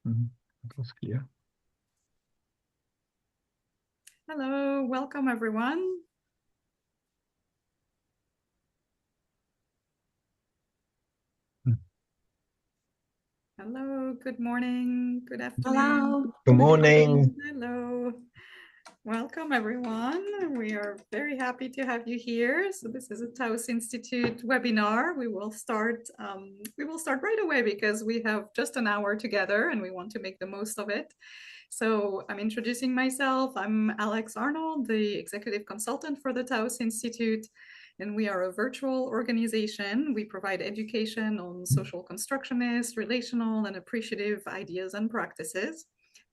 That was clear. Hello, welcome everyone. Hello, good morning, good afternoon. Hello. Good morning. Hello. Welcome everyone. We are very happy to have you here. So this is a Taos Institute webinar. We will start right away because we have just an hour together and we want to make the most of it. So I'm introducing myself. I'm Alex Arnold, the executive consultant for the Taos Institute, and we are a virtual organization. We provide education on social constructionist, relational, and appreciative ideas and practices.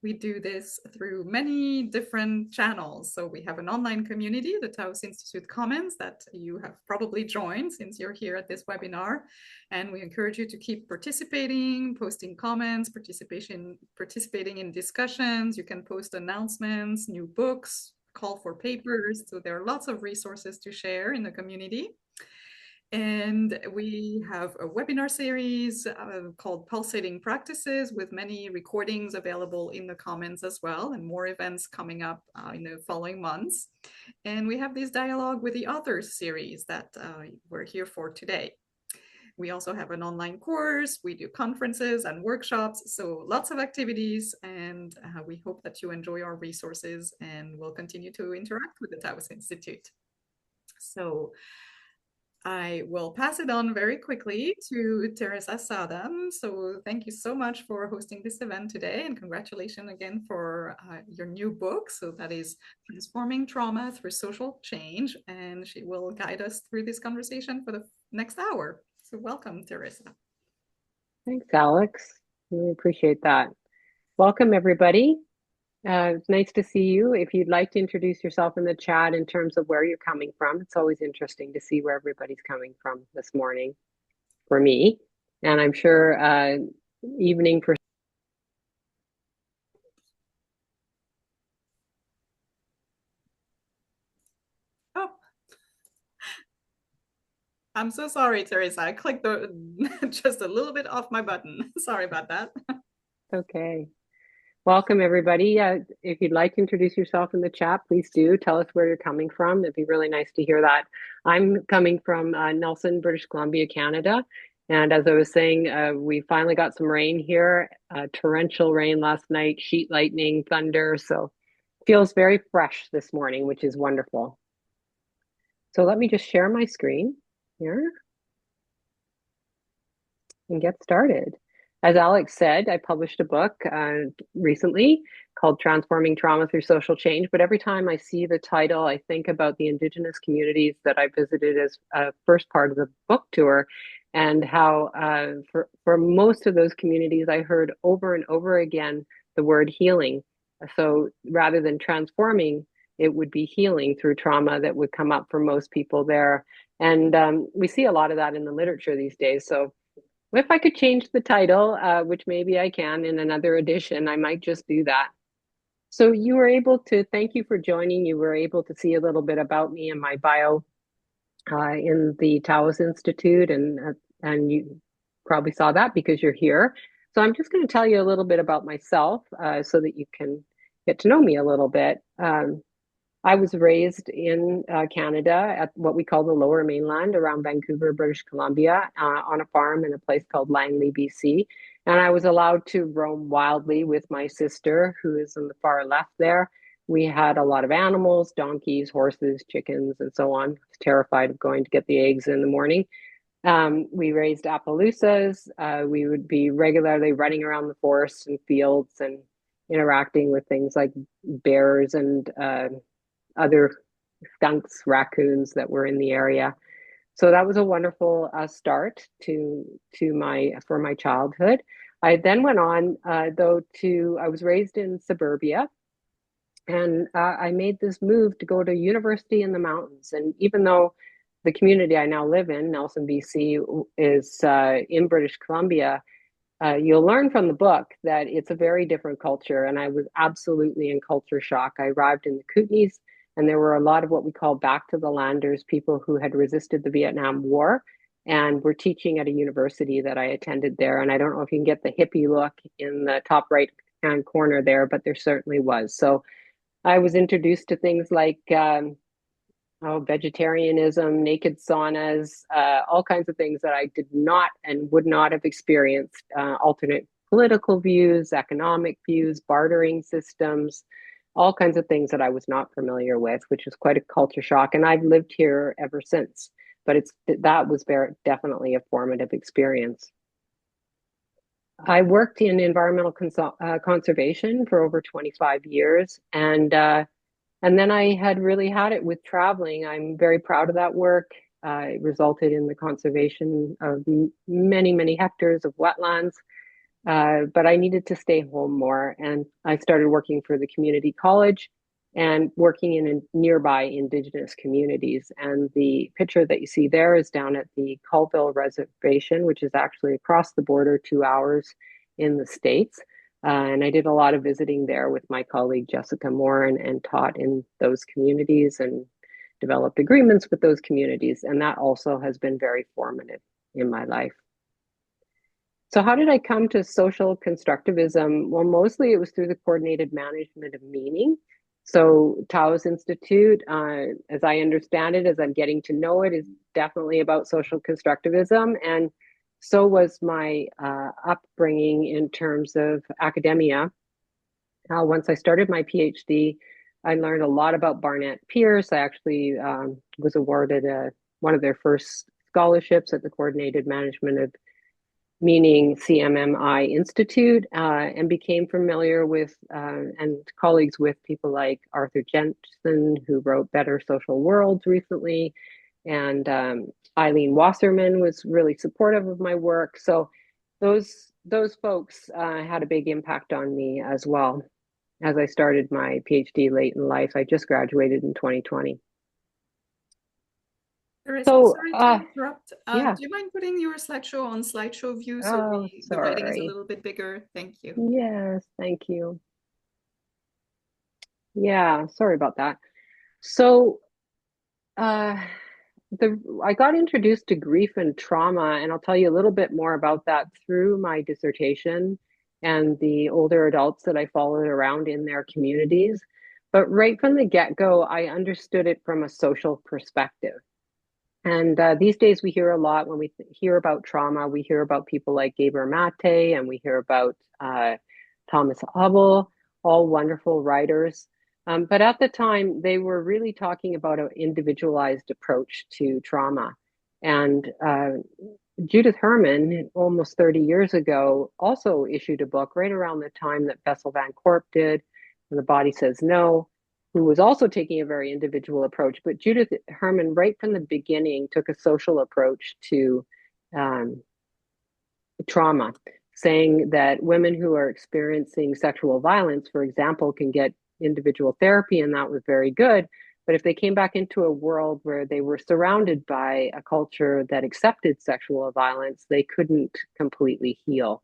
We do this through many different channels. So we have an online community, the Taos Institute Commons, that you have probably joined since you're here at this webinar. And we encourage you to keep participating, posting comments, participating in discussions. You can post announcements, new books, call for papers. So there are lots of resources to share in the community. And we have a webinar series called Pulsating Practices with many recordings available in the Commons as well, and more events coming up in the following months. And we have this dialogue with the authors series that we're here for today. We also have an online course, we do conferences and workshops, so lots of activities, and we hope that you enjoy our resources and will continue to interact with the Taos Institute. So I will pass it on very quickly to Theresa Southam. So thank you so much for hosting this event today, and congratulations again for your new book. So that is Transforming Trauma Through Social Change, and she will guide us through this conversation for the next hour. So welcome, Theresa. Thanks, Alex. Really appreciate that. Welcome, everybody. It's nice to see you. If you'd like to introduce yourself in the chat in terms of where you're coming from, it's always interesting to see where everybody's coming from this morning for me. And I'm sure evening for I'm so sorry, Theresa. I clicked just a little bit off my button. Sorry about that. Okay. Welcome, everybody. If you'd like to introduce yourself in the chat, please do. Tell us where you're coming from. It'd be really nice to hear that. I'm coming from Nelson, British Columbia, Canada. And as I was saying, we finally got some rain here, torrential rain last night, sheet lightning, thunder. So it feels very fresh this morning, which is wonderful. So let me just share my screen here and get started. As Alex said, I published a book recently called Transforming Trauma Through Social Change. But every time I see the title, I think about the Indigenous communities that I visited as a first part of the book tour, and how for most of those communities, I heard over and over again the word healing. So rather than transforming, it would be healing through trauma that would come up for most people there. And we see a lot of that in the literature these days. So if I could change the title, which maybe I can in another edition, I might just do that. So you were able to, thank you for joining. You were able to see a little bit about me and my bio in the Taos Institute, and you probably saw that because you're here. So I'm just going to tell you a little bit about myself so that you can get to know me a little bit. I was raised in Canada at what we call the Lower Mainland around Vancouver, British Columbia, on a farm in a place called Langley, BC. And I was allowed to roam wildly with my sister, who is on the far left there. We had a lot of animals, donkeys, horses, chickens, and so on. I was terrified of going to get the eggs in the morning. We raised Appaloosas. We would be regularly running around the forests and fields and interacting with things like bears and other skunks, raccoons that were in the area. So that was a wonderful start for my childhood. I then went on I was raised in suburbia, and I made this move to go to university in the mountains. And even though the community I now live in, Nelson, BC, is in British Columbia, you'll learn from the book that it's a very different culture. And I was absolutely in culture shock. I arrived in the Kootenays, and there were a lot of what we call back to the landers, people who had resisted the Vietnam War and we're teaching at a university that I attended there. And I don't know if you can get the hippie look in the top right hand corner there, but there certainly was. So I was introduced to things like vegetarianism, naked saunas, all kinds of things that I did not and would not have experienced, alternate political views, economic views, bartering systems, all kinds of things that I was not familiar with, which was quite a culture shock. And I've lived here ever since, but that was definitely a formative experience. I worked in environmental conservation for over 25 years, and then I had really had it with traveling. I'm very proud of that work. It resulted in the conservation of many, many hectares of wetlands. But I needed to stay home more. And I started working for the community college and working in nearby Indigenous communities. And the picture that you see there is down at the Colville Reservation, which is actually across the border 2 hours in the States. And I did a lot of visiting there with my colleague Jessica Moore and taught in those communities and developed agreements with those communities. And that also has been very formative in my life. So how did I come to social constructivism? Well, mostly it was through the coordinated management of meaning. So Taoist Institute, as I understand it, as I'm getting to know it, is definitely about social constructivism. And so was my upbringing in terms of academia. Once I started my PhD, I learned a lot about Barnett Pearce. I actually was awarded one of their first scholarships at the Coordinated Management of Meaning CMMI Institute, and became familiar with and colleagues with people like Arthur Jensen, who wrote Better Social Worlds recently, and Eileen Wasserman was really supportive of my work. So those folks had a big impact on me as well as I started my PhD late in life. I just graduated in 2020. Theresa, So, sorry to interrupt. yeah. Do you mind putting your slideshow on slideshow view so Oh, the writing is a sorry. little bit bigger? Thank you. Yes, thank you. Yeah, sorry about that. So, I got introduced to grief and trauma, and I'll tell you a little bit more about that through my dissertation and the older adults that I followed around in their communities. But right from the get-go, I understood it from a social perspective. And these days, we hear a lot when we hear about trauma. We hear about people like Gabor Mate, and we hear about Thomas Hubble, all wonderful writers. But at the time, they were really talking about an individualized approach to trauma. And Judith Herman, almost 30 years ago, also issued a book right around the time that Bessel van Korp did, and The Body Says No, who was also taking a very individual approach. But Judith Herman, right from the beginning, took a social approach to trauma, saying that women who are experiencing sexual violence, for example, can get individual therapy, and that was very good. But if they came back into a world where they were surrounded by a culture that accepted sexual violence, they couldn't completely heal.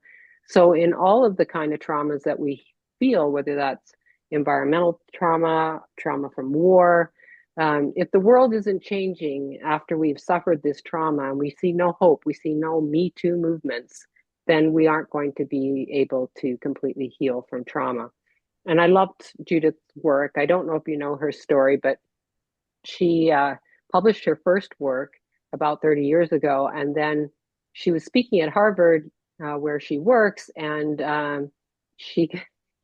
So in all of the kind of traumas that we feel, whether that's environmental trauma, trauma from war, if the world isn't changing after we've suffered this trauma and we see no hope, we see no Me Too movements, then we aren't going to be able to completely heal from trauma. And I loved Judith's work. I don't know if you know her story, but she published her first work about 30 years ago. And then she was speaking at Harvard, where she works, and she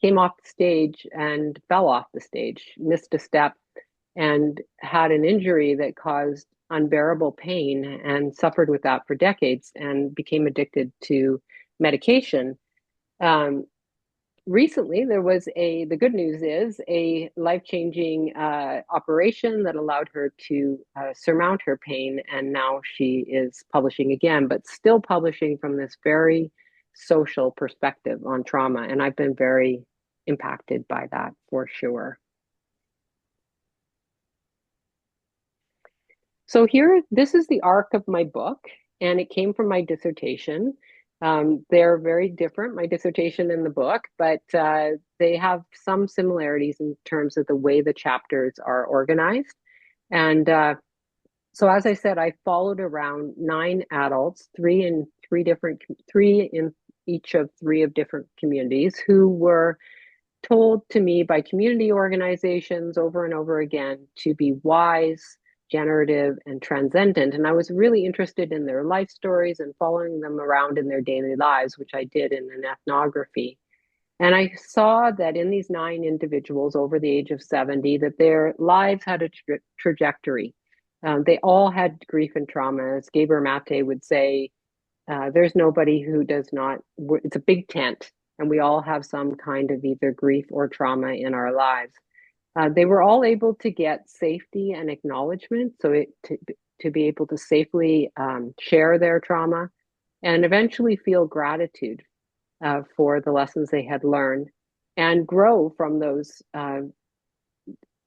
came off the stage and fell off the stage, missed a step, and had an injury that caused unbearable pain and suffered with that for decades and became addicted to medication. Recently, there was the good news is a life-changing operation that allowed her to surmount her pain. And now she is publishing again, but still publishing from this very social perspective on trauma. And I've been very impacted by that for sure. So here, this is the arc of my book, and it came from my dissertation. They're very different, my dissertation and the book, but they have some similarities in terms of the way the chapters are organized. And So as I said, I followed around 9 adults, three in each of three of different communities, who were told to me by community organizations over and over again to be wise, generative, and transcendent. And I was really interested in their life stories and following them around in their daily lives, which I did in an ethnography. And I saw that in these 9 individuals over the age of 70, that their lives had a trajectory. They all had grief and trauma. As Gaber Mate would say, there's nobody who does not, it's a big tent, and we all have some kind of either grief or trauma in our lives. They were all able to get safety and acknowledgement, to be able to safely share their trauma and eventually feel gratitude for the lessons they had learned and grow from those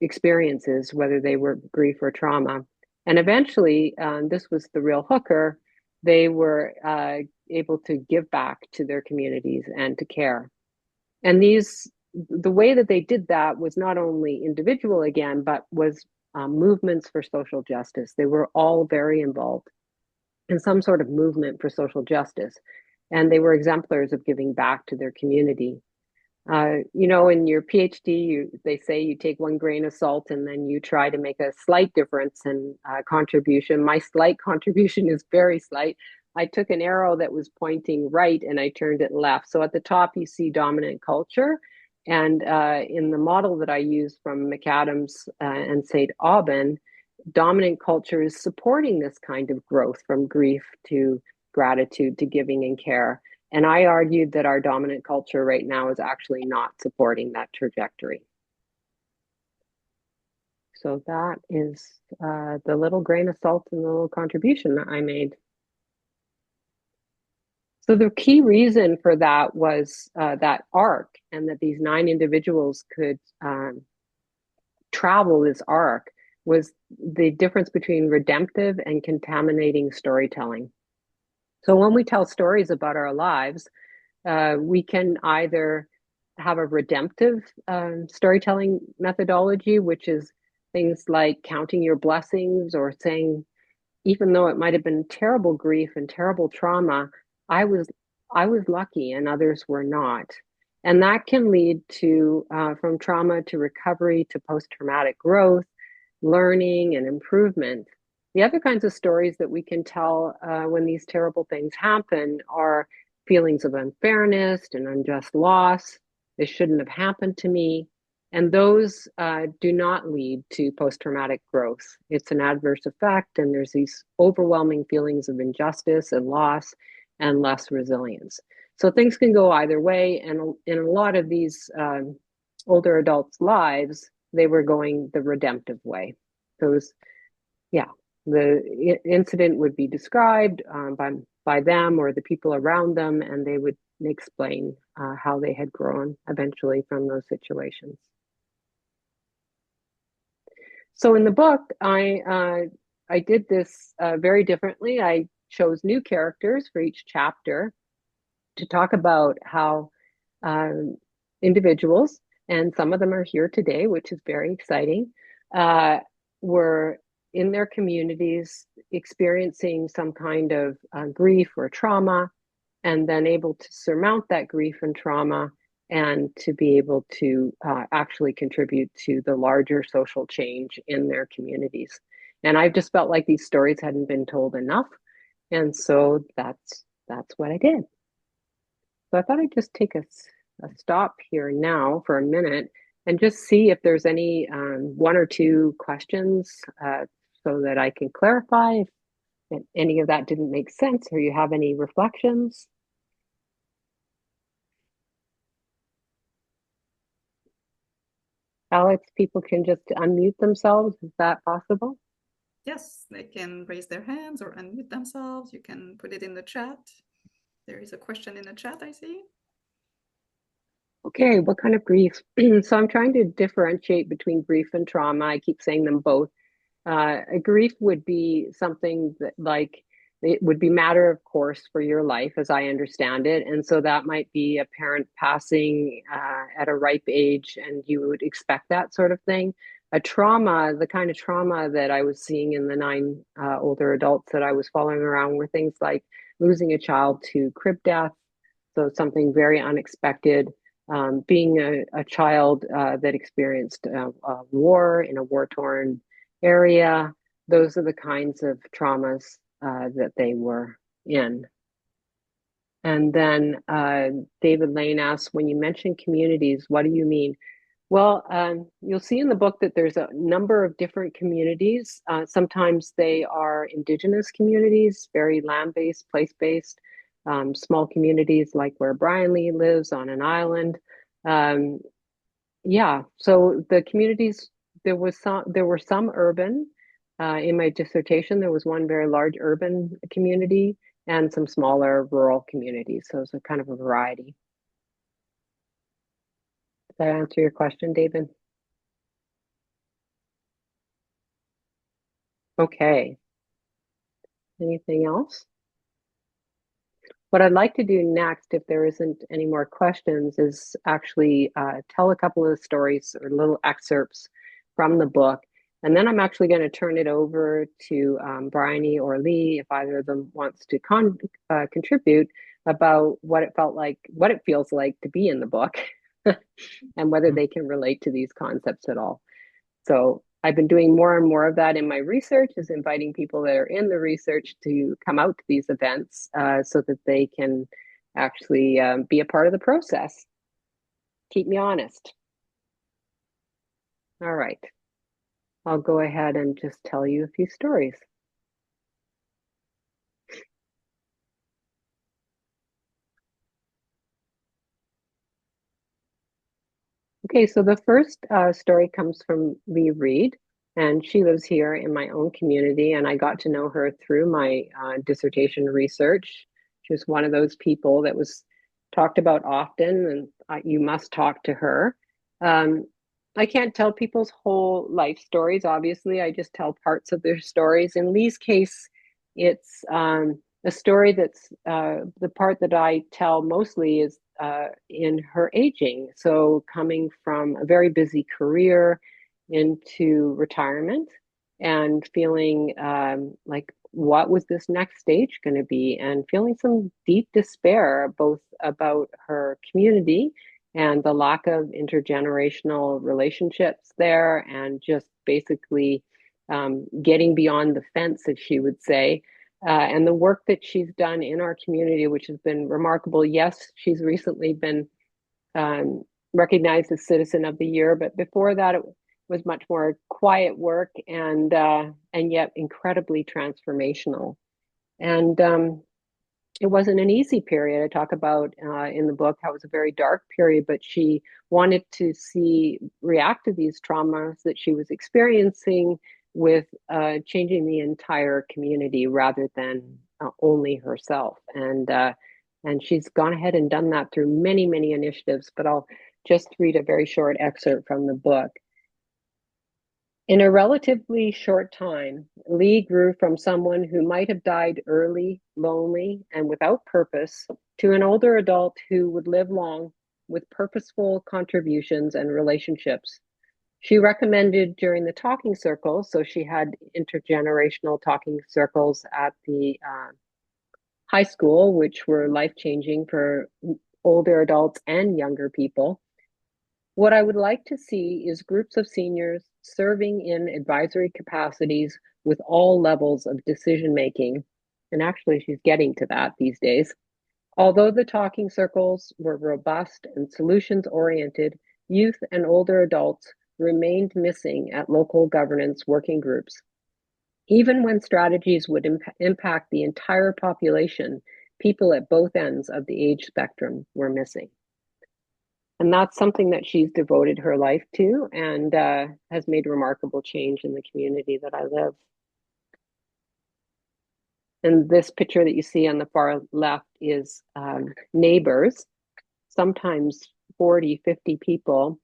experiences, whether they were grief or trauma. And eventually, this was the real hooker, they were able to give back to their communities and to care. And the way that they did that was not only individual again, but was movements for social justice. They were all very involved in some sort of movement for social justice. And they were exemplars of giving back to their community. In your PhD, they say you take 1 grain of salt and then you try to make a slight difference in contribution. My slight contribution is very slight. I took an arrow that was pointing right and I turned it left. So at the top, you see dominant culture. And in the model that I use from McAdams and St. Aubin, dominant culture is supporting this kind of growth from grief to gratitude to giving and care. And I argued that our dominant culture right now is actually not supporting that trajectory. So that is the little grain of salt and the little contribution that I made. So the key reason for that was that arc, and that these 9 individuals could travel this arc, was the difference between redemptive and contaminating storytelling. So when we tell stories about our lives, we can either have a redemptive storytelling methodology, which is things like counting your blessings, or saying, even though it might have been terrible grief and terrible trauma, I was lucky and others were not. And that can lead to from trauma to recovery to post-traumatic growth, learning, and improvement. The other kinds of stories that we can tell when these terrible things happen are feelings of unfairness and unjust loss. This shouldn't have happened to me. And those do not lead to post-traumatic growth. It's an adverse effect, and there's these overwhelming feelings of injustice and loss and less resilience. So things can go either way. And in a lot of these older adults' lives, they were going the redemptive way. The incident would be described by them or the people around them, and they would explain how they had grown eventually from those situations. So in the book, I did this very differently. I chose new characters for each chapter to talk about how individuals, and some of them are here today, which is very exciting, were in their communities experiencing some kind of grief or trauma, and then able to surmount that grief and trauma and to be able to actually contribute to the larger social change in their communities. And I just felt like these stories hadn't been told enough. And so that's what I did. So I thought I'd just take a stop here now for a minute and just see if there's any 1 or 2 questions so that I can clarify if any of that didn't make sense, or you have any reflections. Alex, people can just unmute themselves. Is that possible? Yes, they can raise their hands or unmute themselves. You can put it in the chat. There is a question in the chat, I see. Okay, what kind of grief? So I'm trying to differentiate between grief and trauma. I keep saying them both. A grief would be something that, like, it would be matter of course for your life, as I understand it. And so that might be a parent passing at a ripe age, and you would expect that sort of thing. a trauma, the kind of trauma that I was seeing in the 9 older adults that I was following around were things like losing a child to crib death, so something very unexpected, being a child that experienced a war in a war-torn area. Those are the kinds of traumas that they were in. And then David Lane asks, when you mention communities, what do you mean? Well, you'll see in the book that there's a number of different communities. Sometimes they are Indigenous communities, very land-based, place-based, small communities like where Briony lives on an island. Yeah, so the communities, there were some urban. In my dissertation, there was one very large urban community and some smaller rural communities. So it's a kind of a variety. Does that answer your question, David? Okay. Anything else? What I'd like to do next, if there isn't any more questions, is actually tell a couple of stories or little excerpts from the book. And then I'm actually going to turn it over to Briony or Lee, if either of them wants to contribute about what it felt like, what it feels like to be in the book, and whether they can relate to these concepts at all. So I've been doing more and more of that in my research, is inviting people that are in the research to come out to these events so that they can actually be a part of the process. Keep me honest. All right. I'll go ahead and just tell you a few stories. Okay, so the first story comes from Reid, and she lives here in my own community, and I got to know her through my dissertation research. She was one of those people that was talked about often, and you must talk to her. I can't tell people's whole life stories, obviously. I just tell parts of their stories. In Lee's case, it's a story that's the part that I tell mostly is in her aging. So coming from a very busy career into retirement and feeling like, what was this next stage going to be? And feeling some deep despair, both about her community and the lack of intergenerational relationships there, and just basically getting beyond the fence, as she would say. And the work that she's done in our community, which has been remarkable. Yes, she's recently been recognized as Citizen of the Year, but before that, it was much more quiet work and yet incredibly transformational. And it wasn't an easy period. I talk about in the book how it was a very dark period, but she wanted to react to these traumas that she was experiencing with changing the entire community rather than only herself. And she's gone ahead and done that through many, many initiatives, but I'll just read a very short excerpt from the book. In a relatively short time, Lee grew from someone who might have died early, lonely, and without purpose, to an older adult who would live long with purposeful contributions and relationships. She recommended during the talking circles, so she had intergenerational talking circles at the high school, which were life-changing for older adults and younger people. What I would like to see is groups of seniors serving in advisory capacities with all levels of decision-making. And actually, she's getting to that these days. Although the talking circles were robust and solutions-oriented, youth and older adults remained missing at local governance working groups. Even when strategies would impact the entire population, people at both ends of the age spectrum were missing. And that's something that she's devoted her life to and has made remarkable change in the community that I live. And this picture that you see on the far left is neighbors, sometimes 40, 50 people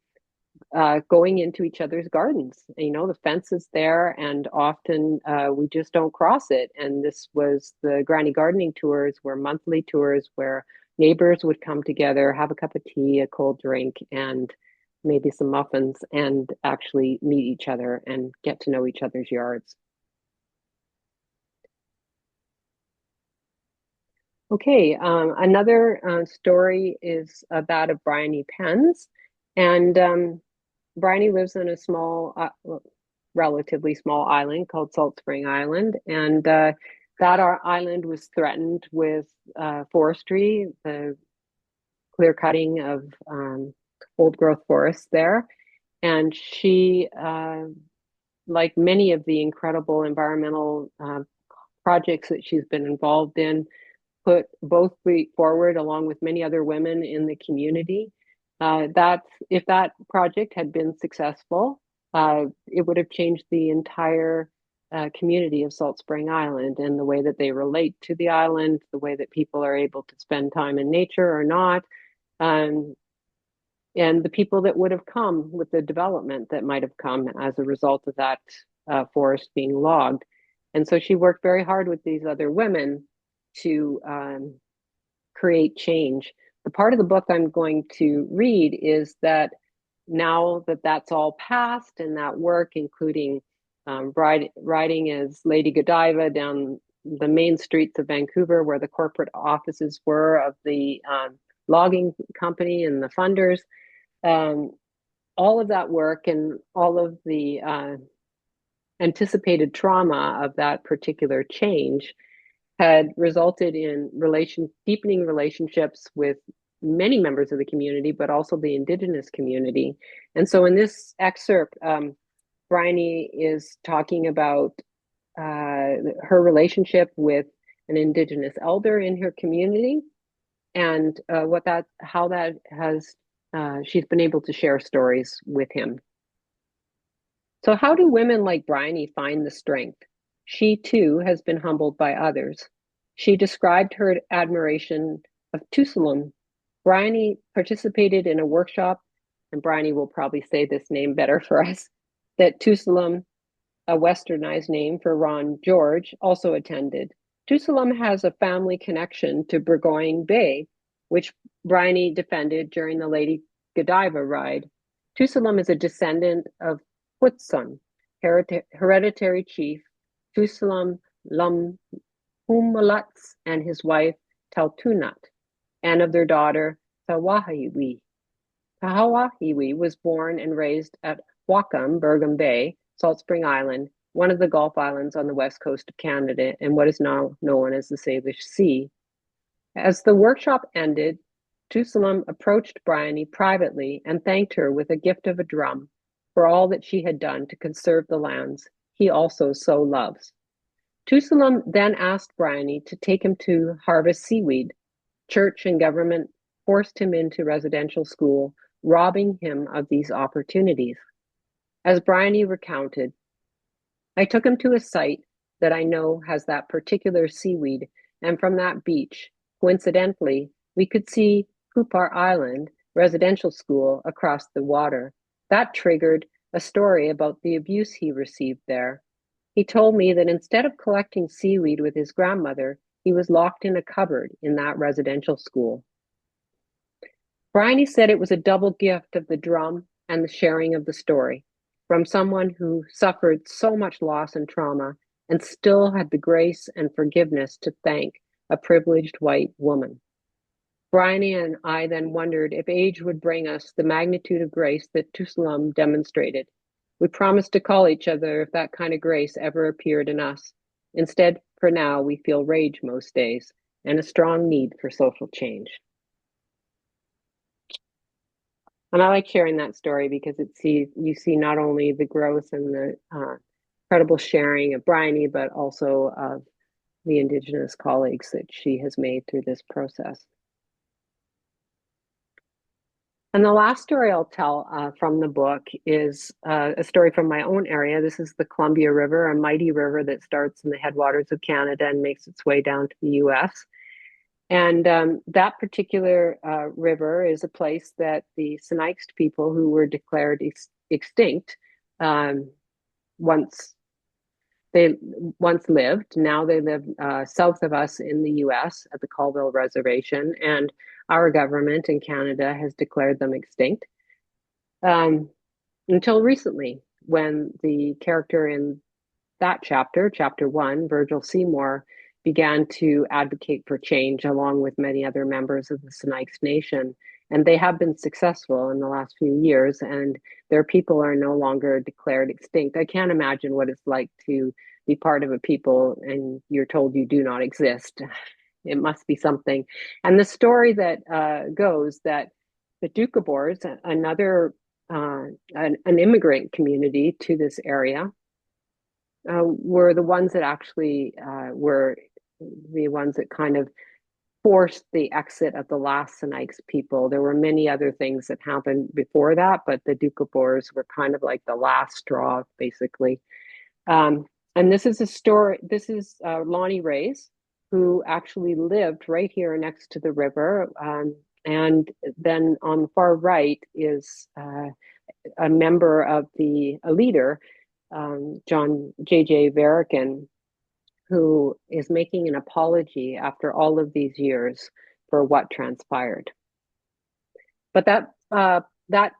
going into each other's gardens. You know, the fence is there and often we just don't cross it. And this was the Granny Gardening Tours, were monthly tours where neighbors would come together, have a cup of tea, a cold drink, and maybe some muffins, and actually meet each other and get to know each other's yards. Okay, another story is that of Briony Penn's, and Briony lives in a small, relatively small island called Salt Spring Island, and that our island was threatened with forestry, the clear cutting of old growth forests there, and she, like many of the incredible environmental projects that she's been involved in, put both feet forward along with many other women in the community. That if that project had been successful, it would have changed the entire community of Salt Spring Island and the way that they relate to the island, the way that people are able to spend time in nature or not, and the people that would have come with the development that might have come as a result of that forest being logged. And so she worked very hard with these other women to create change. The part of the book I'm going to read is that now that that's all passed and that work, including riding as Lady Godiva down the main streets of Vancouver where the corporate offices were of the logging company and the funders, all of that work and all of the anticipated trauma of that particular change had resulted in deepening relationships with many members of the community, but also the Indigenous community. And so in this excerpt, Briony is talking about her relationship with an Indigenous elder in her community, and how that has she's been able to share stories with him. So how do women like Briony find the strength? She too has been humbled by others. She described her admiration of Tusalum. Briony participated in a workshop, and Briony will probably say this name better for us, that Tusalum, a westernized name for Ron George, also attended. Tusalum has a family connection to Burgoyne Bay, which Briony defended during the Lady Godiva ride. Tusalum is a descendant of Hutsun, hereditary chief Tusalum Lum Humalutz and his wife Taltunat, and of their daughter Tawahiwi. Tawahiwi was born and raised at Wakam, Burgum Bay, Salt Spring Island, one of the Gulf Islands on the west coast of Canada and what is now known as the Salish Sea. As the workshop ended, Tusalum approached Briony privately and thanked her with a gift of a drum for all that she had done to conserve the lands he also so loves. Tusalum then asked Briony to take him to harvest seaweed. Church and government forced him into residential school, robbing him of these opportunities. As Briony recounted, I took him to a site that I know has that particular seaweed, and from that beach, coincidentally, we could see Kupar Island residential school across the water. That triggered a story about the abuse he received there. He told me that instead of collecting seaweed with his grandmother, he was locked in a cupboard in that residential school. Briony said it was a double gift of the drum and the sharing of the story from someone who suffered so much loss and trauma and still had the grace and forgiveness to thank a privileged white woman. Briony and I then wondered if age would bring us the magnitude of grace that Tusalum demonstrated. We promised to call each other if that kind of grace ever appeared in us. Instead, for now, we feel rage most days and a strong need for social change. And I like sharing that story because you see not only the growth and the incredible sharing of Briony, but also of the Indigenous colleagues that she has made through this process. And the last story I'll tell from the book is a story from my own area. This is the Columbia River, a mighty river that starts in the headwaters of Canada and makes its way down to the US. And that particular river is a place that the Sinixt people who were declared extinct once lived. Now they live south of us in the US at the Colville Reservation, and our government in Canada has declared them extinct. until recently, when the character in that chapter, chapter one, Virgil Seymour, began to advocate for change along with many other members of the Snakes Nation. And they have been successful in the last few years, and their people are no longer declared extinct. I can't imagine what it's like to be part of a people and you're told you do not exist. It must be something. And the story that goes that the Doukhobors, another an immigrant community to this area, were the ones that actually were the ones that kind of forced the exit of the last Snakes people. There were many other things that happened before that, but the Doukhobors were kind of like the last straw, basically. And this is a story. This is Lonnie Ray's, who actually lived right here next to the river. And then on the far right is a member of a leader, John J.J. Varican, who is making an apology after all of these years for what transpired. But that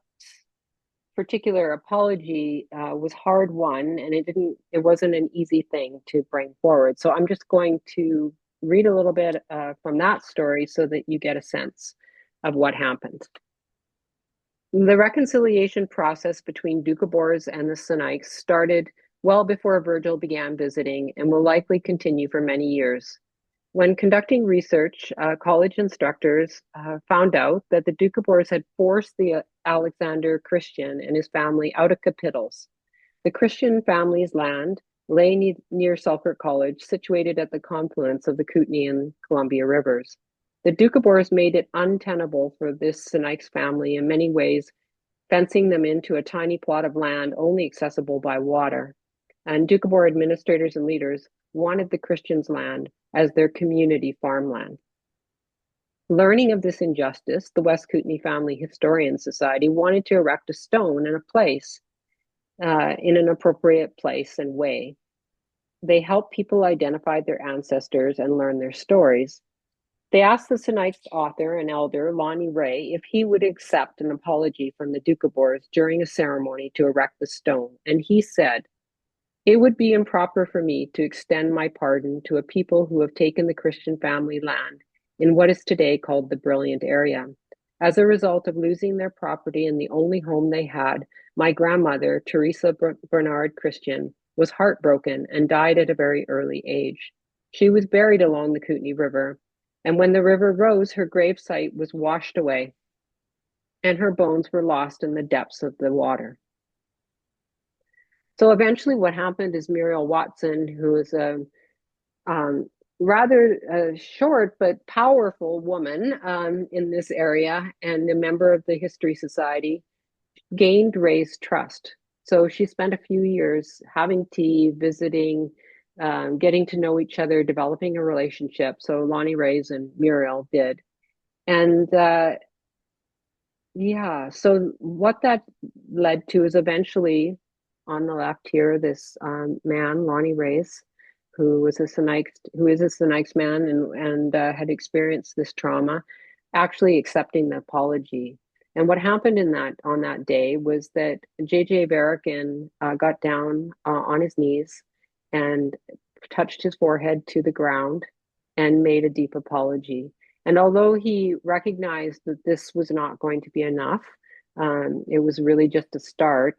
particular apology was hard won, and it wasn't an easy thing to bring forward. So I'm just going to read a little bit from that story so that you get a sense of what happened. The reconciliation process between Doukhobors and the Snakes started well before Virgil began visiting and will likely continue for many years. When conducting research, college instructors found out that the Doukhobors had forced the Alexander Christian and his family out of capitals. The Christian family's land lay near Selkirk College, situated at the confluence of the Kootenay and Columbia rivers. The Doukhobors made it untenable for this Snakes family in many ways, fencing them into a tiny plot of land only accessible by water. And Doukhobor administrators and leaders wanted the Christians' land as their community farmland. Learning of this injustice, the West Kootenay Family Historian Society wanted to erect a stone in a place, in an appropriate place and way. They helped people identify their ancestors and learn their stories. They asked the Snakes author and elder, Lonnie Ray, if he would accept an apology from the Doukhobors during a ceremony to erect the stone, and he said, "It would be improper for me to extend my pardon to a people who have taken the Christian family land in what is today called the Brilliant area. As a result of losing their property and the only home they had, my grandmother, Theresa Bernard Christian, was heartbroken and died at a very early age. She was buried along the Kootenay River, and when the river rose, her gravesite was washed away, and her bones were lost in the depths of the water." So eventually what happened is Muriel Watson, who is a rather short but powerful woman in this area and a member of the History Society, gained Ray's trust. So she spent a few years having tea, visiting, getting to know each other, developing a relationship. So Lonnie Ray's and Muriel did. And yeah, so what that led to is eventually on the left here, this man, Lonnie Ray's, who is a Snakes man and had experienced this trauma, actually accepting the apology. And what happened on that day was that J.J. Varican got down on his knees and touched his forehead to the ground and made a deep apology. And although he recognized that this was not going to be enough, it was really just a start.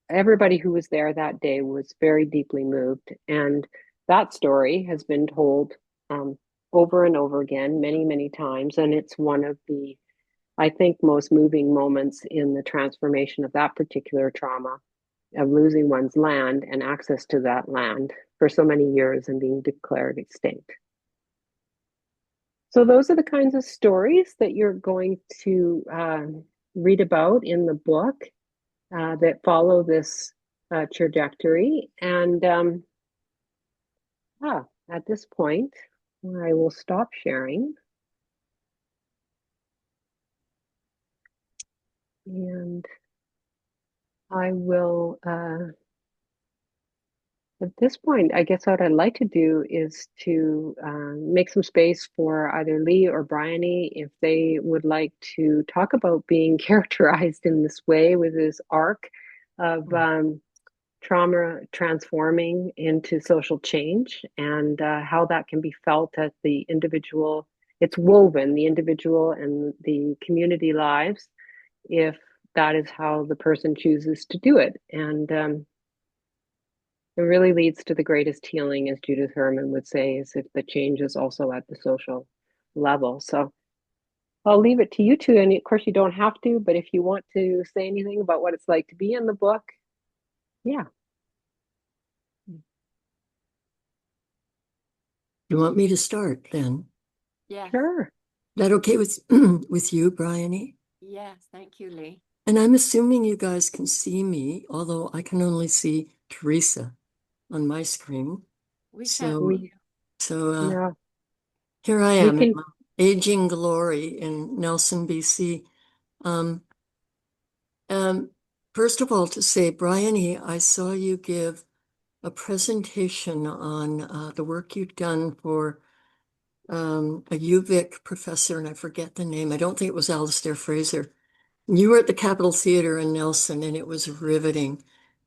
Everybody who was there that day was very deeply moved. And that story has been told over and over again, many, many times. And it's one of the, I think, most moving moments in the transformation of that particular trauma of losing one's land and access to that land for so many years and being declared extinct. So those are the kinds of stories that you're going to read about in the book that follow this trajectory. And at this point, I will stop sharing. And I will At this point, I guess what I'd like to do is to make some space for either Lee or Briony if they would like to talk about being characterized in this way with this arc of trauma transforming into social change and how that can be felt at the individual. It's woven, the individual and the community lives, if that is how the person chooses to do it. And it really leads to the greatest healing, as Judith Herman would say, is if the change is also at the social level. So I'll leave it to you two. And of course, you don't have to, but if you want to say anything about what it's like to be in the book, yeah. You want me to start then? Yes. Sure. That okay with with you, Briony? Yes, thank you, Lee. And I'm assuming you guys can see me, although I can only see Theresa on my screen. We So, can hear you. so Yeah. here I We am can. in my aging glory in Nelson, BC. Um, First of all, to say, Briony, I saw you give a presentation on the work you'd done for a UVic professor, and I forget the name. I don't think it was Alistair Fraser. You were at the Capitol Theater in Nelson, and it was riveting.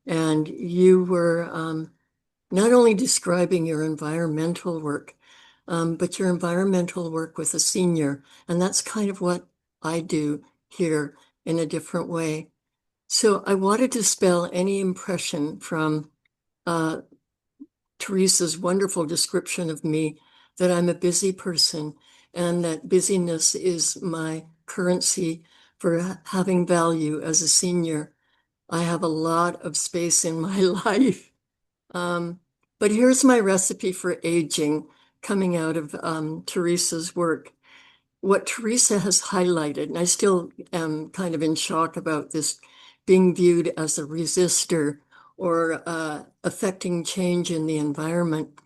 And you were not only describing your environmental work, but your environmental work with a senior. And that's kind of what I do here in a different way. So I wanted to dispel any impression from Theresa's wonderful description of me that I'm a busy person and that busyness is my currency for having value as a senior. I have a lot of space in my life. But here's my recipe for aging coming out of Theresa's work. What Theresa has highlighted, and I still am kind of in shock about this being viewed as a resistor or affecting change in the environment.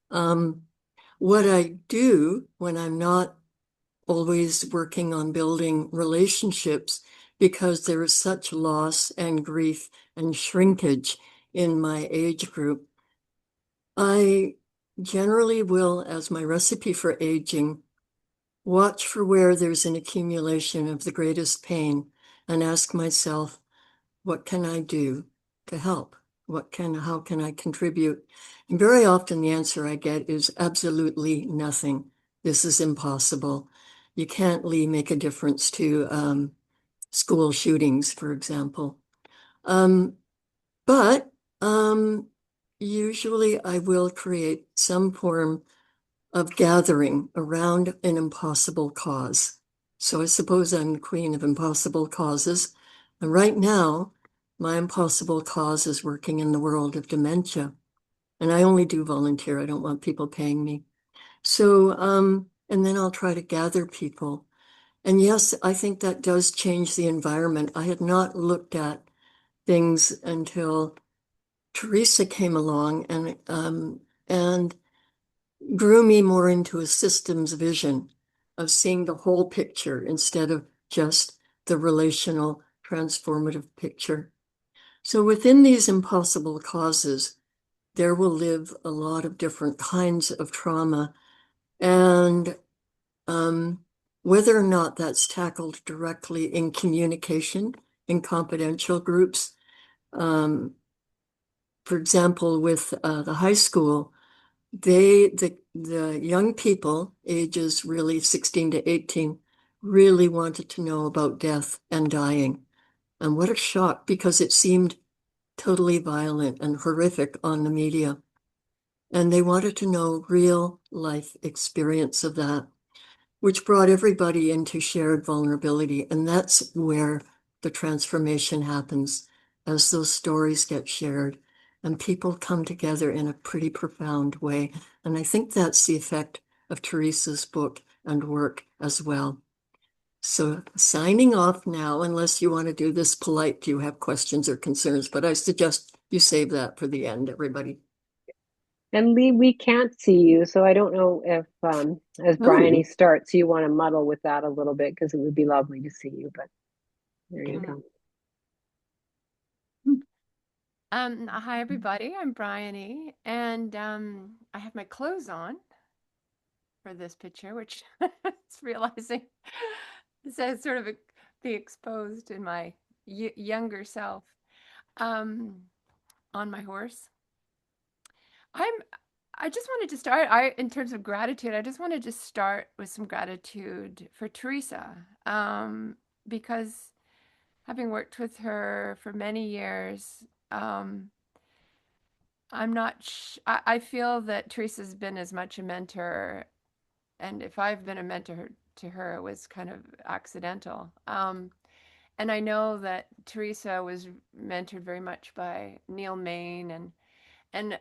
What I do when I'm not always working on building relationships, because there is such loss and grief and shrinkage in my age group, I generally will, as my recipe for aging, watch for where there's an accumulation of the greatest pain and ask myself, what can I do to help? How can I contribute? And very often the answer I get is absolutely nothing. This is impossible. You can't make a difference to school shootings, for example. But usually I will create some form of gathering around an impossible cause. So I suppose I'm the queen of impossible causes. And right now, my impossible cause is working in the world of dementia. And I only do volunteer. I don't want people paying me. So, and then I'll try to gather people. And yes, I think that does change the environment. I had not looked at things until Theresa came along and grew me more into a systems vision of seeing the whole picture instead of just the relational transformative picture. So within these impossible causes, there will live a lot of different kinds of trauma. And whether or not that's tackled directly in communication, in confidential groups, for example, with the high school, the young people, ages really 16 to 18, really wanted to know about death and dying. And what a shock, because it seemed totally violent and horrific on the media. And they wanted to know real life experience of that, which brought everybody into shared vulnerability. And that's where the transformation happens, as those stories get shared and people come together in a pretty profound way. And I think that's the effect of Theresa's book and work as well. So signing off now, unless you want to do this polite, do you have questions or concerns? But I suggest you save that for the end, everybody. And Lee, we can't see you, so I don't know if, as Briony starts, you want to muddle with that a little bit, because it would be lovely to see you, but there you go. Hi everybody, I'm Briony, and I have my clothes on for this picture, which it's realizing says sort of be exposed in my younger self um, on my horse. I'm. I just wanted to start. In terms of gratitude, I just wanted to start with some gratitude for Theresa, because having worked with her for many years. I'm not I feel that Teresa's been as much a mentor, and if I've been a mentor to her, it was kind of accidental. And I know that Theresa was mentored very much by Neil Main, and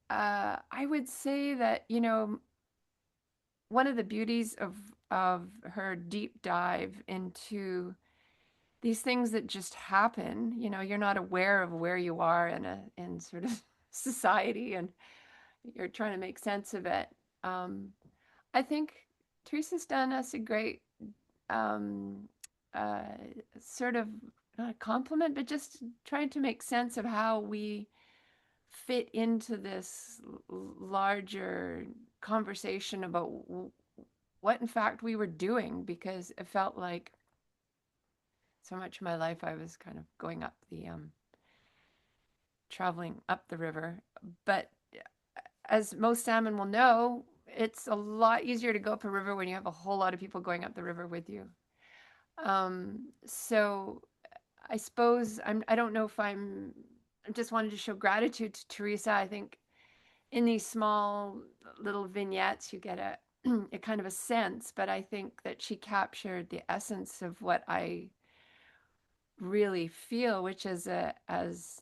I would say that, you know, one of the beauties of her deep dive into these things that just happen, you know, you're not aware of where you are in sort of society, and you're trying to make sense of it. Um, I think Teresa's done us a great um, uh, sort of not a compliment, but just trying to make sense of how we fit into this larger conversation about what in fact we were doing, because it felt like so much of my life I was kind of going up the traveling up the river. But as most salmon will know, it's a lot easier to go up a river when you have a whole lot of people going up the river with you. So I suppose I don't know if I just wanted to show gratitude to Theresa. I think in these small little vignettes, you get a kind of a sense, but I think that she captured the essence of what I really feel, which is as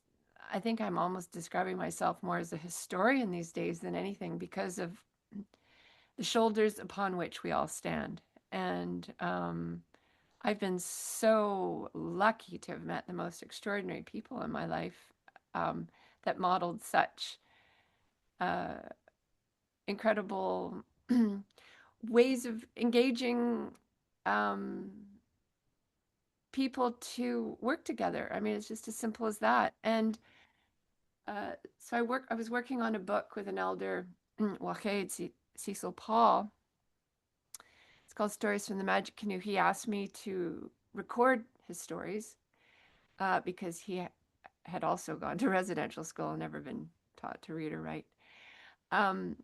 I think I'm almost describing myself more as a historian these days than anything, because of the shoulders upon which we all stand. And I've been so lucky to have met the most extraordinary people in my life, that modeled such uh, incredible ways of engaging um, people to work together. I mean, it's just as simple as that. And so I was working on a book with an elder, Wahed Cecil Paul. It's called Stories from the Magic Canoe. He asked me to record his stories because he had also gone to residential school and never been taught to read or write. But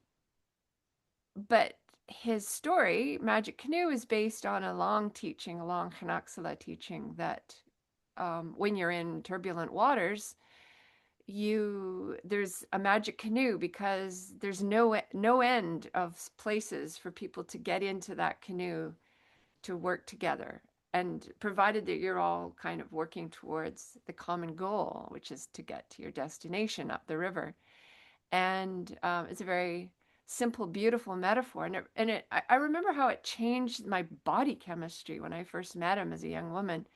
his story, Magic Canoe, is based on a long teaching, a long Hanaksala teaching that when you're in turbulent waters, there's a magic canoe, because there's no end of places for people to get into that canoe to work together, and provided that you're all kind of working towards the common goal, which is to get to your destination up the river. And it's a very simple, beautiful metaphor, and I remember how it changed my body chemistry when I first met him as a young woman.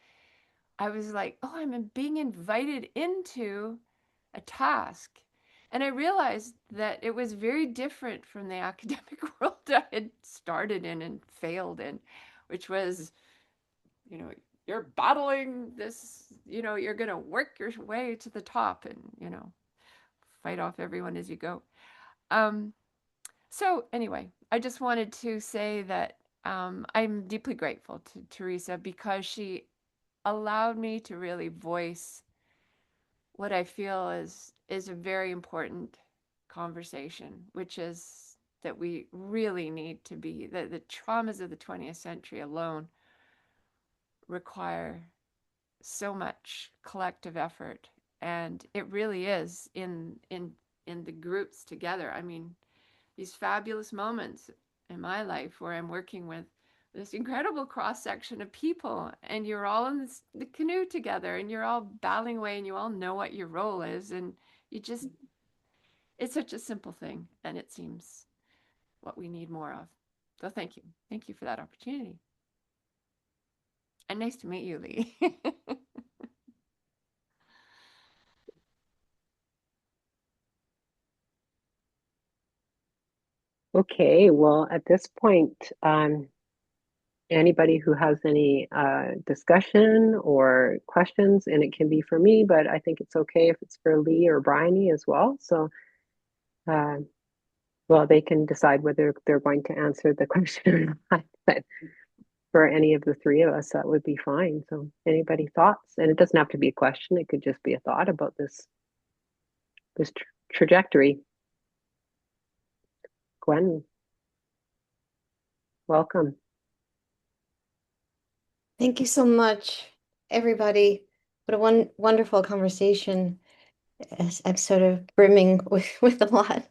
I was like, oh, I'm being invited into a task. And I realized that it was very different from the academic world I had started in and failed in, which was, you know, you're battling this, you know, you're going to work your way to the top and, you know, fight off everyone as you go. So anyway, I just wanted to say that I'm deeply grateful to Theresa, because she allowed me to really voice what I feel is a very important conversation, which is that we really need to be the traumas of the 20th century alone require so much collective effort, and it really is in the groups together. I mean, these fabulous moments in my life where I'm working with this incredible cross section of people, and you're all in the canoe together, and you're all battling away, and you all know what your role is, and you just it's such a simple thing, and it seems what we need more of. So thank you for that opportunity, and nice to meet you, Lee. Okay, well, at this point, anybody who has any discussion or questions, and it can be for me, but I think it's okay if it's for Lee or Briony as well. So, well, they can decide whether they're going to answer the question or not. But for any of the three of us, that would be fine. So, anybody thoughts? And it doesn't have to be a question; it could just be a thought about this trajectory. Gwen, welcome. Thank you so much, everybody. What a wonderful conversation. I'm sort of brimming with a lot.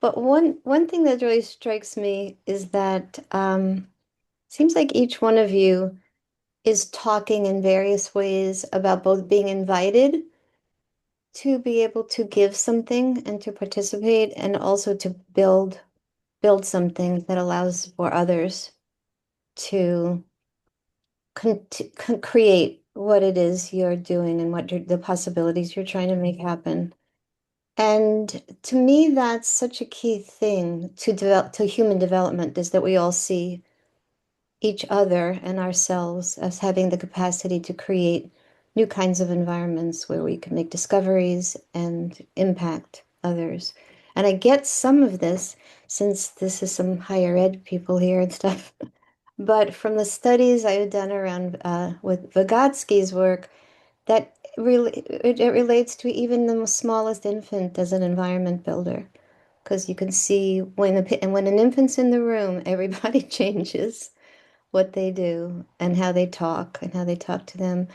But one thing that really strikes me is that seems like each one of you is talking in various ways about both being invited to be able to give something and to participate, and also to build something that allows for others to create what it is you're doing and what the possibilities you're trying to make happen. And to me, that's such a key thing to human development, is that we all see each other and ourselves as having the capacity to create new kinds of environments where we can make discoveries and impact others. And I get some of this, since this is some higher ed people here and stuff, but from the studies I've done around with Vygotsky's work, that really it relates to even the smallest infant as an environment builder, because you can see when an infant's in the room, everybody changes what they do and how they talk to them.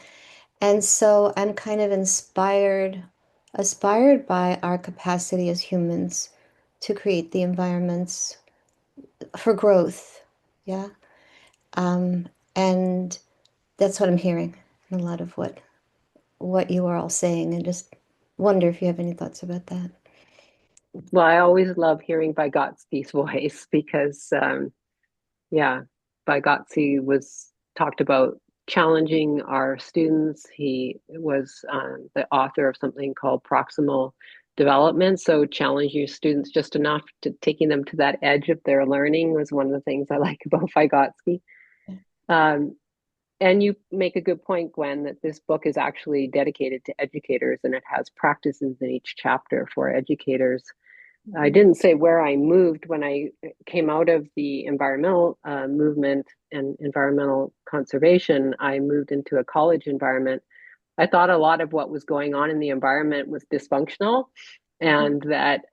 And so I'm kind of aspired by our capacity as humans to create the environments for growth. Yeah. And that's what I'm hearing in a lot of what you are all saying, and just wonder if you have any thoughts about that. Well, I always love hearing Vygotsky's voice because, yeah, Vygotsky was talked about challenging our students. He was the author of something called proximal development. So challenge your students just enough to taking them to that edge of their learning was one of the things I like about Vygotsky. And you make a good point, Gwen, that this book is actually dedicated to educators, and it has practices in each chapter for educators. I didn't say where I moved when I came out of the environmental movement and environmental conservation. I moved into a college environment. I thought a lot of what was going on in the environment was dysfunctional, and that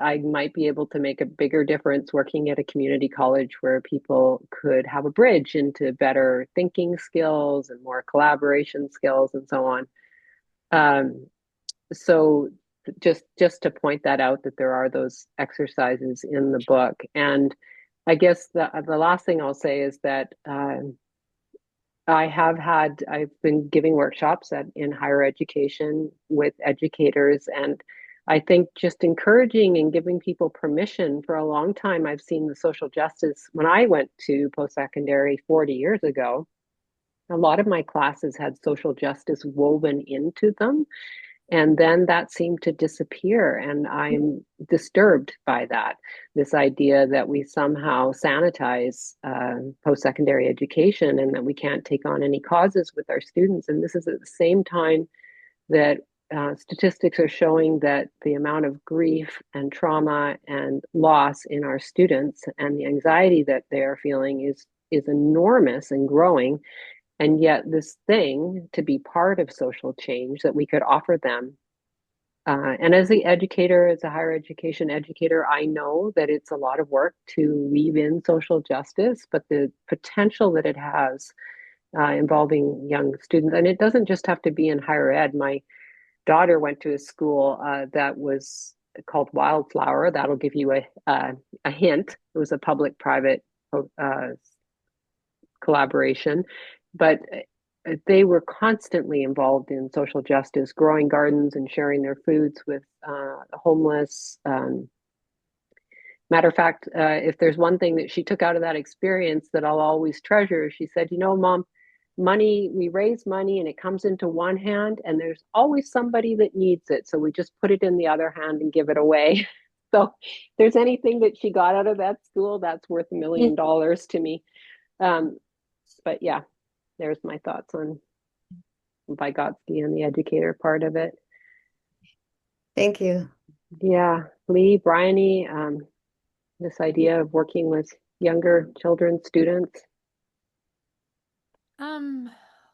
I might be able to make a bigger difference working at a community college where people could have a bridge into better thinking skills and more collaboration skills and so on. So just to point that out, that there are those exercises in the book. And I guess the last thing I'll say is that I've been giving workshops in higher education with educators, and I think just encouraging and giving people permission. For a long time, I've seen the social justice. When I went to post-secondary 40 years ago, a lot of my classes had social justice woven into them. And then that seemed to disappear. And I'm disturbed by that. This idea that we somehow sanitize post-secondary education and that we can't take on any causes with our students. And this is at the same time that statistics are showing that the amount of grief and trauma and loss in our students and the anxiety that they are feeling is enormous and growing. And yet this thing to be part of social change that we could offer them. And as the educator, as a higher education educator, I know that it's a lot of work to weave in social justice, but the potential that it has involving young students, and it doesn't just have to be in higher ed. My daughter went to a school that was called Wildflower. That'll give you a hint. It was a public-private collaboration, but they were constantly involved in social justice, growing gardens and sharing their foods with the homeless. Matter of fact, if there's one thing that she took out of that experience that I'll always treasure, she said, Mom, we raise money and it comes into one hand and there's always somebody that needs it. So we just put it in the other hand and give it away. So if there's anything that she got out of that school, that's worth $1 million to me. But yeah, there's my thoughts on Vygotsky and the educator part of it. Thank you. Yeah, Lee, Briony, this idea of working with younger children, students.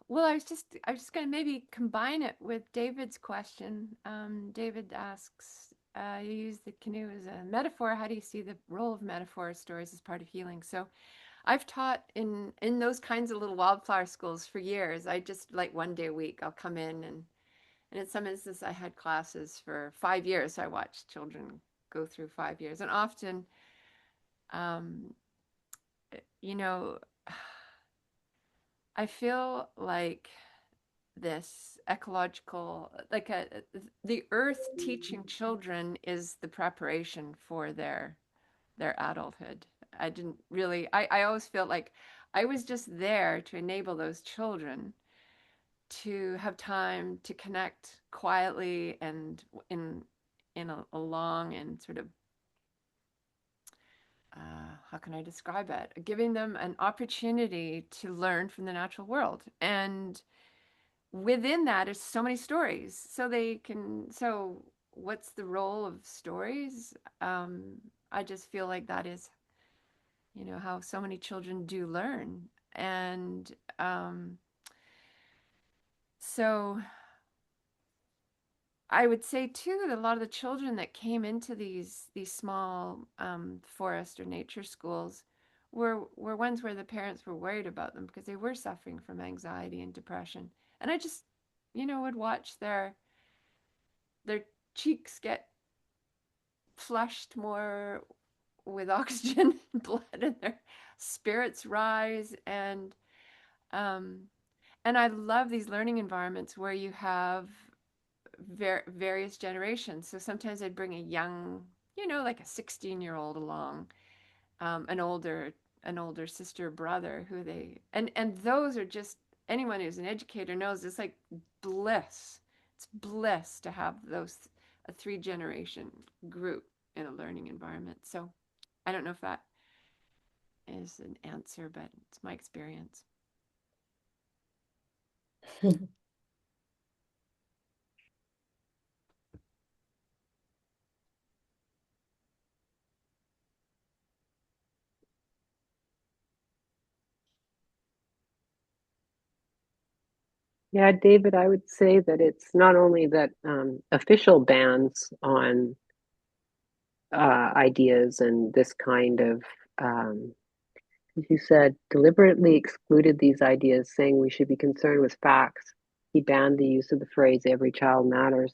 Well, I was just going to maybe combine it with David's question. David asks, you use the canoe as a metaphor. How do you see the role of metaphor stories as part of healing? So I've taught in those kinds of little wildflower schools for years. I just like one day a week, I'll come in and in some instances I had classes for 5 years. So I watched children go through 5 years. And often, you know, I feel like this ecological, like the earth teaching children is the preparation for their adulthood. I didn't really, I always felt like I was just there to enable those children to have time to connect quietly and in a long and sort of how can I describe it? Giving them an opportunity to learn from the natural world. And within that is so many stories. So what's the role of stories? I just feel like that is, how so many children do learn. And so I would say too that a lot of the children that came into these small forest or nature schools were ones where the parents were worried about them because they were suffering from anxiety and depression. And I just, would watch their cheeks get flushed more with oxygen and blood, and their spirits rise. And I love these learning environments where you have various generations. So sometimes I'd bring a young, like a 16-year-old along, an older sister or brother and those are just, anyone who's an educator knows it's like bliss. It's bliss to have a 3-generation group in a learning environment. So I don't know if that is an answer, but it's my experience. Yeah, David, I would say that it's not only that official bans on ideas and this kind of, as you said, deliberately excluded these ideas, saying we should be concerned with facts. He banned the use of the phrase "every child matters."